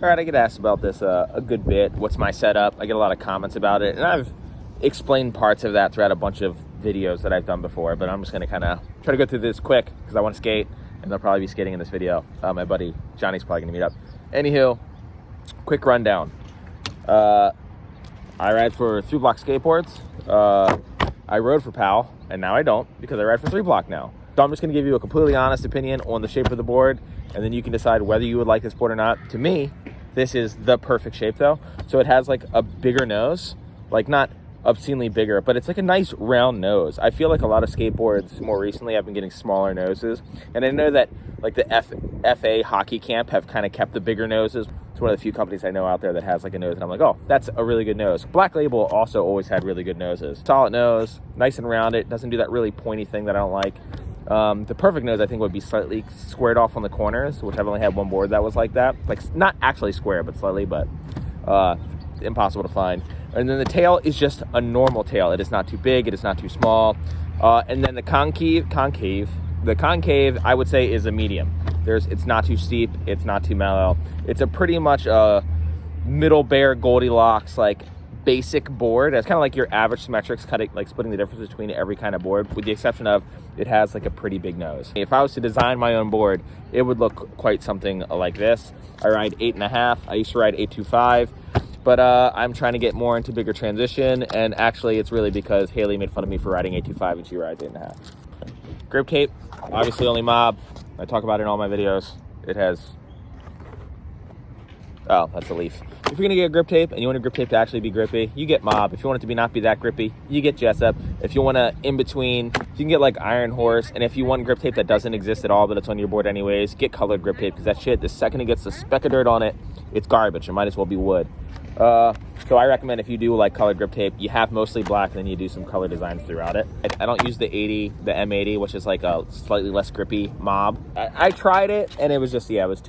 All right, I get asked about this a good bit. What's my setup? I get a lot of comments about it, and I've explained parts of that throughout a bunch of videos that I've done before, but I'm just gonna kind of try to go through this quick because I want to skate, and they'll probably be skating in this video. My buddy Johnny's probably gonna meet up. Anywho, quick rundown. I ride for 3-block skateboards. I rode for PAL, and now I don't because I ride for 3-block now. So I'm just gonna give you a completely honest opinion on the shape of the board, and then you can decide whether you would like this board or not. To me, this is the perfect shape though. So it has like a bigger nose, like not obscenely bigger, but it's like a nice round nose. I feel like a lot of skateboards more recently have been getting smaller noses, and I know that like the FA hockey camp have kind of kept the bigger noses. It's one of the few companies I know out there that has like a nose, and I'm like, oh, that's a really good nose. Black Label also always had really good noses. Solid nose, nice and rounded, doesn't do that really pointy thing that I don't like. The perfect nose I think would be slightly squared off on the corners, which I've only had one board that was like that. Like not actually square, but slightly, but impossible to find. And then the tail is just a normal tail. It is not too big, it is not too small. And then the concave, I would say is a medium. It's not too steep, it's not too mellow. It's a pretty much a middle bear Goldilocks, like basic board. It's kind of like your average symmetrics, cutting like splitting the difference between every kind of board, with the exception of it has like a pretty big nose. If I was to design my own board, it would look quite something like this. I ride 8.5. I used to ride 8.25, but I'm trying to get more into bigger transition, and actually it's really because Haley made fun of me for riding 8.25 and she rides 8.5. Grip tape, obviously only Mob. I talk about it in all my videos. It has, oh, that's a leaf. If you're gonna get a grip tape and you want a grip tape to actually be grippy, you get Mob. If you want it to not be that grippy, you get Jessup. If you want to in between, you can get like Iron Horse. And if you want grip tape that doesn't exist at all, but it's on your board anyways, get colored grip tape, because that shit, the second it gets a speck of dirt on it, it's garbage. It might as well be wood. So I recommend if you do like colored grip tape, you have mostly black, and then you do some color designs throughout it. I don't use the M80, which is like a slightly less grippy Mob. I tried it, and it was just, yeah, it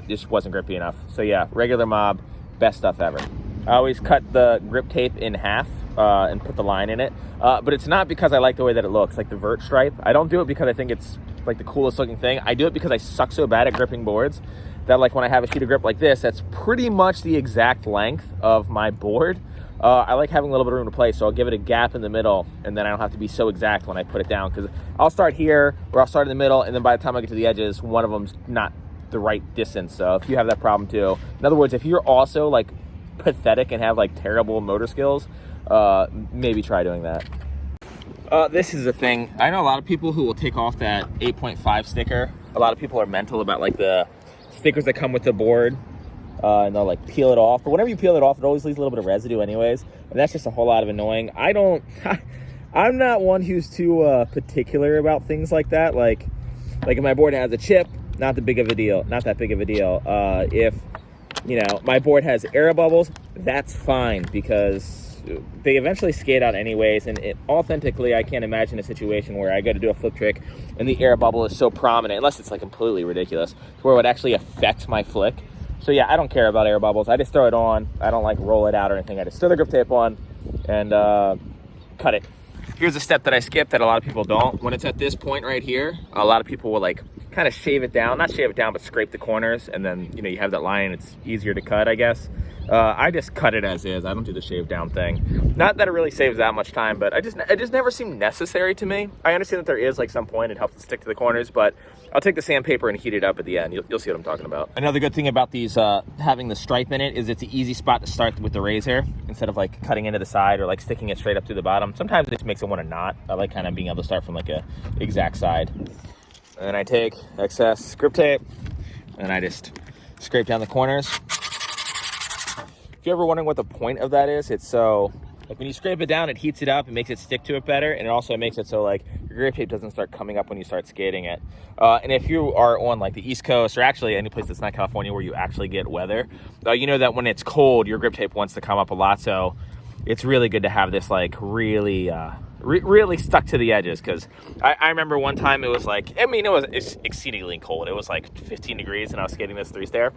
just wasn't grippy enough. So yeah, regular Mob, best stuff ever. I always cut the grip tape in half and put the line in it, but it's not because I like the way that it looks, like the vert stripe. I don't do it because I think it's like the coolest looking thing. I do it because I suck so bad at gripping boards that like when I have a sheet of grip like this, that's pretty much the exact length of my board. I like having a little bit of room to play, so I'll give it a gap in the middle, and then I don't have to be so exact when I put it down, because I'll start here, or I'll start in the middle, and then by the time I get to the edges, one of them's not the right distance. So if you have that problem too, in other words, if you're also like pathetic and have like terrible motor skills, maybe try doing that. This is a thing. I know a lot of people who will take off that 8.5 sticker. A lot of people are mental about like the stickers that come with the board, and they'll like peel it off, but whenever you peel it off, it always leaves a little bit of residue anyways, and that's just a whole lot of annoying. I'm not one who's too particular about things like that. Like if my board has a chip, not that big of a deal. If you know my board has air bubbles, that's fine, because they eventually skate out anyways, and authentically I can't imagine a situation where I go to do a flip trick and the air bubble is so prominent, unless it's like completely ridiculous, where it would actually affect my flick. So yeah, I don't care about air bubbles. I just throw it on. I don't like roll it out or anything. I just throw the grip tape on and cut it. Here's a step that I skip that a lot of people don't. When it's at this point right here, a lot of people will like kind of shave it down, not shave it down, but scrape the corners, and then you have that line. It's easier to cut, I guess. I just cut it as is. I don't do the shave down thing. Not that it really saves that much time, but it just never seemed necessary to me. I understand that there is like some point it helps to stick to the corners, but I'll take the sandpaper and heat it up at the end. You'll see what I'm talking about. Another good thing about these having the stripe in it is it's an easy spot to start with the razor, instead of like cutting into the side or like sticking it straight up through the bottom. Sometimes it just makes it want to knot. I like kind of being able to start from like a exact side. And then I take excess grip tape and I just scrape down the corners. If you're ever wondering what the point of that is, it's so like when you scrape it down, it heats it up, it makes it stick to it better, and it also makes it so like your grip tape doesn't start coming up when you start skating it. And if you are on like the East Coast, or actually any place that's not California where you actually get weather, you know that when it's cold, your grip tape wants to come up a lot. So it's really good to have this like really stuck to the edges, because I remember one time it was like, it's exceedingly cold. It was like 15 degrees and I was skating this 3-stair,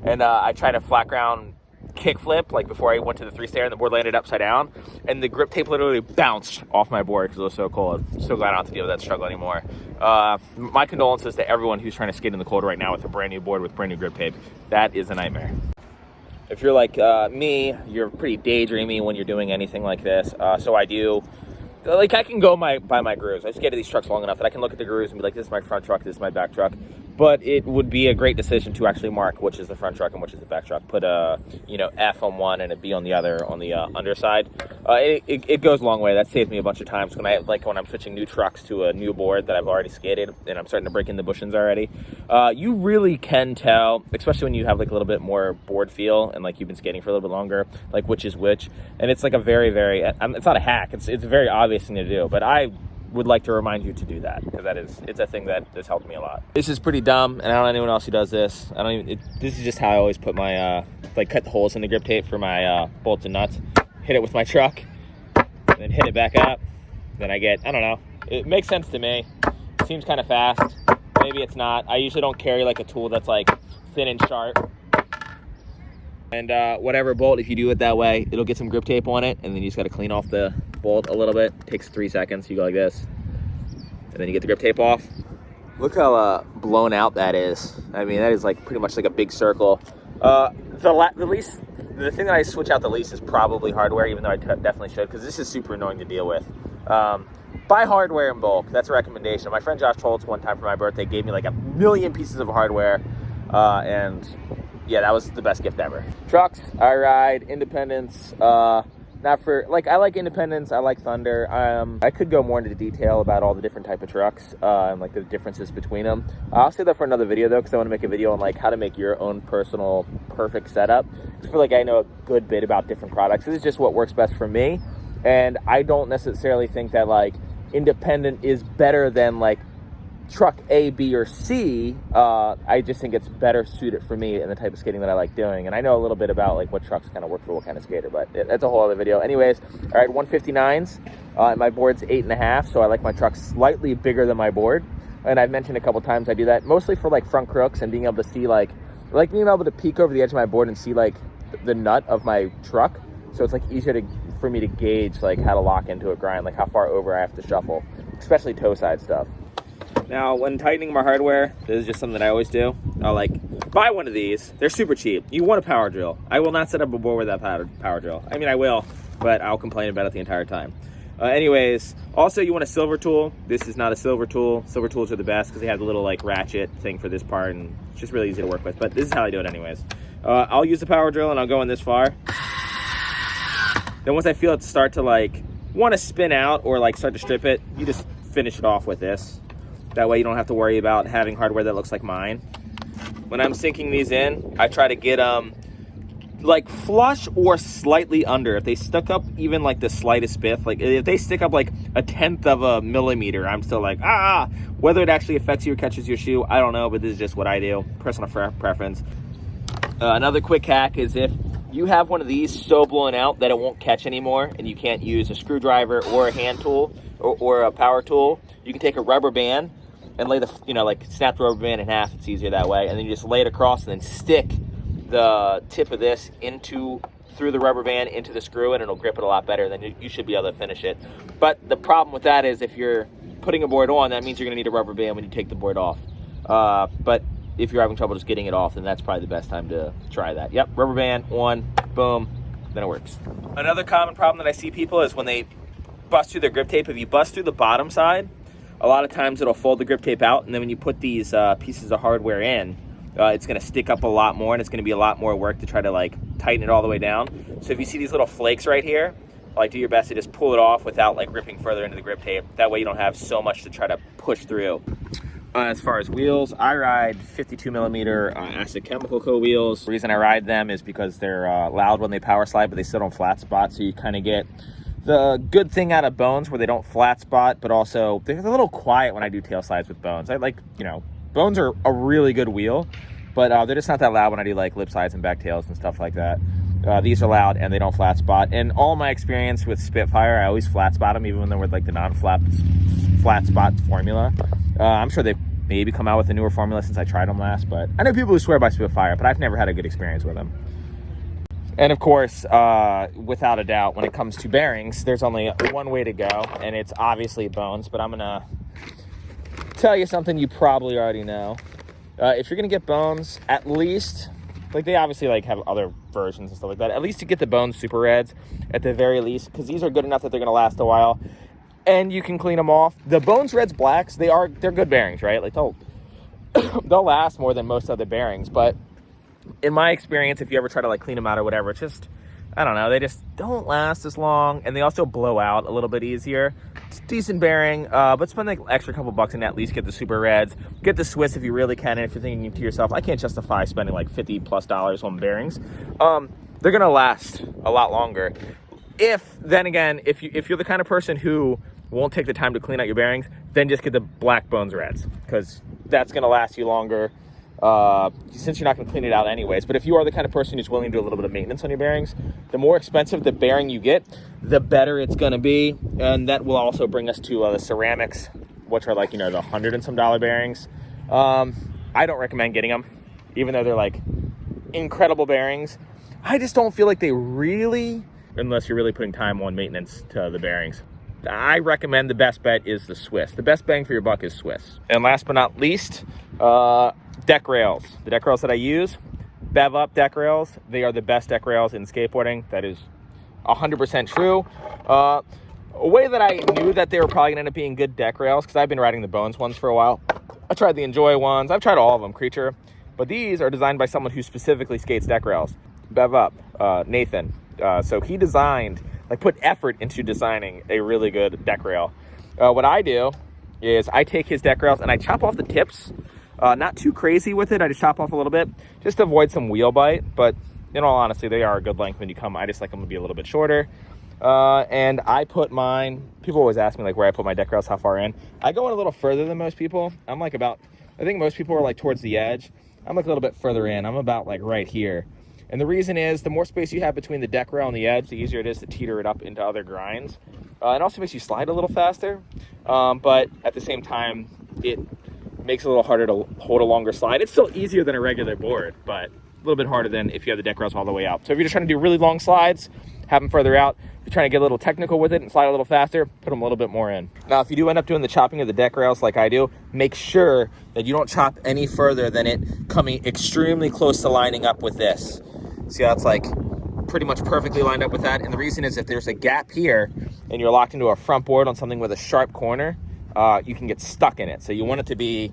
and I tried a flat ground kickflip, like before I went to the 3-stair, and the board landed upside down, and the grip tape literally bounced off my board because it was so cold. So glad I don't have to deal with that struggle anymore. My condolences to everyone who's trying to skate in the cold right now with a brand new board with brand new grip tape. That is a nightmare. If you're like me, you're pretty daydreamy when you're doing anything like this. So I do. Like, I can go by my grooves. I skated these trucks long enough that I can look at the grooves and be like, this is my front truck, this is my back truck. But it would be a great decision to actually mark which is the front truck and which is the back truck. Put a, F on one and a B on the other on the underside. It goes a long way. That saves me a bunch of times when I'm switching new trucks to a new board that I've already skated and I'm starting to break in the bushings already. You really can tell, especially when you have like a little bit more board feel and like you've been skating for a little bit longer, like which is which. And it's like a very, very, it's not a hack. It's a very obvious thing to do, but I would like to remind you to do that because it's a thing that has helped me a lot. This is pretty dumb, and I don't know anyone else who does this. This is just how I always put my cut the holes in the grip tape for my bolts and nuts. Hit it with my truck, then hit it back up. Then I get, I don't know. It makes sense to me. It seems kind of fast. Maybe it's not. I usually don't carry like a tool that's like thin and sharp. And whatever bolt, if you do it that way, it'll get some grip tape on it, and then you just got to clean off the bolt a little bit. It takes 3 seconds. You go like this, and then you get the grip tape off. Look how blown out that is. I mean, that is like pretty much like a big circle. The thing that I switch out the least is probably hardware, even though I definitely should, because this is super annoying to deal with. Buy hardware in bulk. That's a recommendation. My friend Josh Toltz one time for my birthday gave me like 1 million pieces of hardware, and yeah, that was the best gift ever. Trucks, I ride. Independence, not for, like, I like Independence, I like Thunder. I could go more into detail about all the different type of trucks and like the differences between them. I'll save that for another video though, because I want to make a video on like how to make your own personal perfect setup. I feel like I know a good bit about different products. This is just what works best for me, and I don't necessarily think that like Independent is better than like truck A, B, or C. I just think it's better suited for me and the type of skating that I like doing. And I know a little bit about like what trucks kind of work for what kind of skater, but that's a whole other video. Anyways, all right, 159s. And my board's 8.5, so I like my truck slightly bigger than my board. And I've mentioned a couple times I do that mostly for like front crooks and being able to see like being able to peek over the edge of my board and see like the nut of my truck. So it's like easier for me to gauge like how to lock into a grind, like how far over I have to shuffle, especially toe side stuff. Now, when tightening my hardware, this is just something that I always do. I'll like buy one of these. They're super cheap. You want a power drill. I will not set up a board with that power drill. I mean, I will, but I'll complain about it the entire time. Anyways, also you want a silver tool. This is not a silver tool. Silver tools are the best because they have the little like ratchet thing for this part, and it's just really easy to work with. But this is how I do it anyways. I'll use the power drill and I'll go in this far. Then once I feel it start to like want to spin out or like start to strip it, you just finish it off with this. That way you don't have to worry about having hardware that looks like mine. When I'm sinking these in, I try to get like flush or slightly under. If they stuck up even like the slightest bit, like if they stick up like 1/10 of a millimeter, I'm still like, whether it actually affects you or catches your shoe, I don't know, but this is just what I do. Personal preference. Another quick hack is if you have one of these so blown out that it won't catch anymore and you can't use a screwdriver or a hand tool or a power tool, you can take a rubber band and lay the, like snap the rubber band in half. It's easier that way. And then you just lay it across and then stick the tip of this through the rubber band into the screw, and it'll grip it a lot better. Then you should be able to finish it. But the problem with that is if you're putting a board on, that means you're gonna need a rubber band when you take the board off. But if you're having trouble just getting it off, then that's probably the best time to try that. Yep, rubber band on, boom, then it works. Another common problem that I see people is when they bust through their grip tape. If you bust through the bottom side, a lot of times it'll fold the grip tape out, and then when you put these pieces of hardware in, it's going to stick up a lot more, and it's going to be a lot more work to try to like tighten it all the way down. So if you see these little flakes right here, like do your best to just pull it off without like ripping further into the grip tape. That way you don't have so much to try to push through. As far as wheels, I ride 52 millimeter acid chemical co wheels. The reason I ride them is because they're loud when they power slide, but they still don't flat spot, so you kind of get the good thing out of Bones where they don't flat spot, but also they're a little quiet when I do tail slides with Bones. I like, Bones are a really good wheel, but they're just not that loud when I do like lip slides and back tails and stuff like that. These are loud and they don't flat spot. And all my experience with Spitfire, I always flat spot them, even when they're with like the non-flat spot formula. I'm sure they've maybe come out with a newer formula since I tried them last, but I know people who swear by Spitfire, but I've never had a good experience with them. And of course, without a doubt, when it comes to bearings, there's only one way to go, and it's obviously bones. But I'm gonna tell you something you probably already know. If you're gonna get bones, at least, like, they obviously like have other versions and stuff like that. At least you get the Bones Super Reds at the very least, because these are good enough that they're gonna last a while, and you can clean them off. The Bones Reds Blacks, they're good bearings, right? Like they'll last more than most other bearings, but in my experience, if you ever try to like clean them out or whatever, it's just, I don't know, they just don't last as long, and they also blow out a little bit easier. It's a decent bearing, but spend like extra couple bucks and at least get the Super Reds, get the Swiss if you really can, and if you're thinking to yourself, I can't justify spending like $50+ on bearings, they're gonna last a lot longer. Then again, if you're the kind of person who won't take the time to clean out your bearings, then just get the Black Bones Reds, because that's gonna last you longer. Since you're not going to clean it out anyways. But if you are the kind of person who's willing to do a little bit of maintenance on your bearings, the more expensive the bearing you get, the better it's going to be. And that will also bring us to the ceramics, which are like, the $100 and some bearings. I don't recommend getting them, even though they're like incredible bearings. I just don't feel like they really, unless you're really putting time on maintenance to the bearings. I recommend the best bet is the Swiss. The best bang for your buck is Swiss. And last but not least, deck rails. The deck rails that I use, Bev Up deck rails. They are the best deck rails in skateboarding. That is 100% true. A way that I knew that they were probably gonna end up being good deck rails, because I've been riding the Bones ones for a while. I tried the Enjoy ones. I've tried all of them, Creature. But these are designed by someone who specifically skates deck rails. Bev Up, Nathan. So he put effort into designing a really good deck rail. What I do is I take his deck rails and I chop off the tips. Not too crazy with it. I just chop off a little bit just to avoid some wheel bite. But in all honesty, they are a good length when you come. I just like them to be a little bit shorter. And I put mine, people always ask me like where I put my deck rails, how far in. I go in a little further than most people. I'm like I think most people are like towards the edge. I'm like a little bit further in. I'm about like right here. And the reason is the more space you have between the deck rail and the edge, the easier it is to teeter it up into other grinds. It also makes you slide a little faster. But at the same time, it makes it a little harder to hold a longer slide. It's still easier than a regular board, but a little bit harder than if you have the deck rails all the way out. So if you're just trying to do really long slides, have them further out. If you're trying to get a little technical with it and slide a little faster, put them a little bit more in. Now, if you do end up doing the chopping of the deck rails like I do, make sure that you don't chop any further than it coming extremely close to lining up with this. See how it's like pretty much perfectly lined up with that? And the reason is if there's a gap here and you're locked into a front board on something with a sharp corner, you can get stuck in it. So you want it to be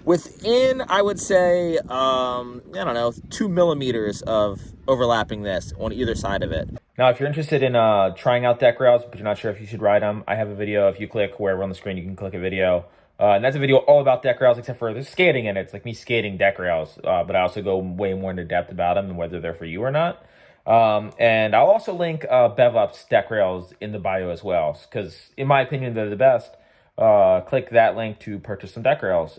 within, I would say, 2 millimeters of overlapping this on either side of it. Now, if you're interested in trying out deck rails, but you're not sure if you should ride them, I have a video. If you click wherever on the screen, you can click a video. And that's a video all about deck rails, except for there's skating in it. It's like me skating deck rails, but I also go way more into depth about them and whether they're for you or not. And I'll also link Bev Up's deck rails in the bio as well, because in my opinion, they're the best. Click that link to purchase some deck rails.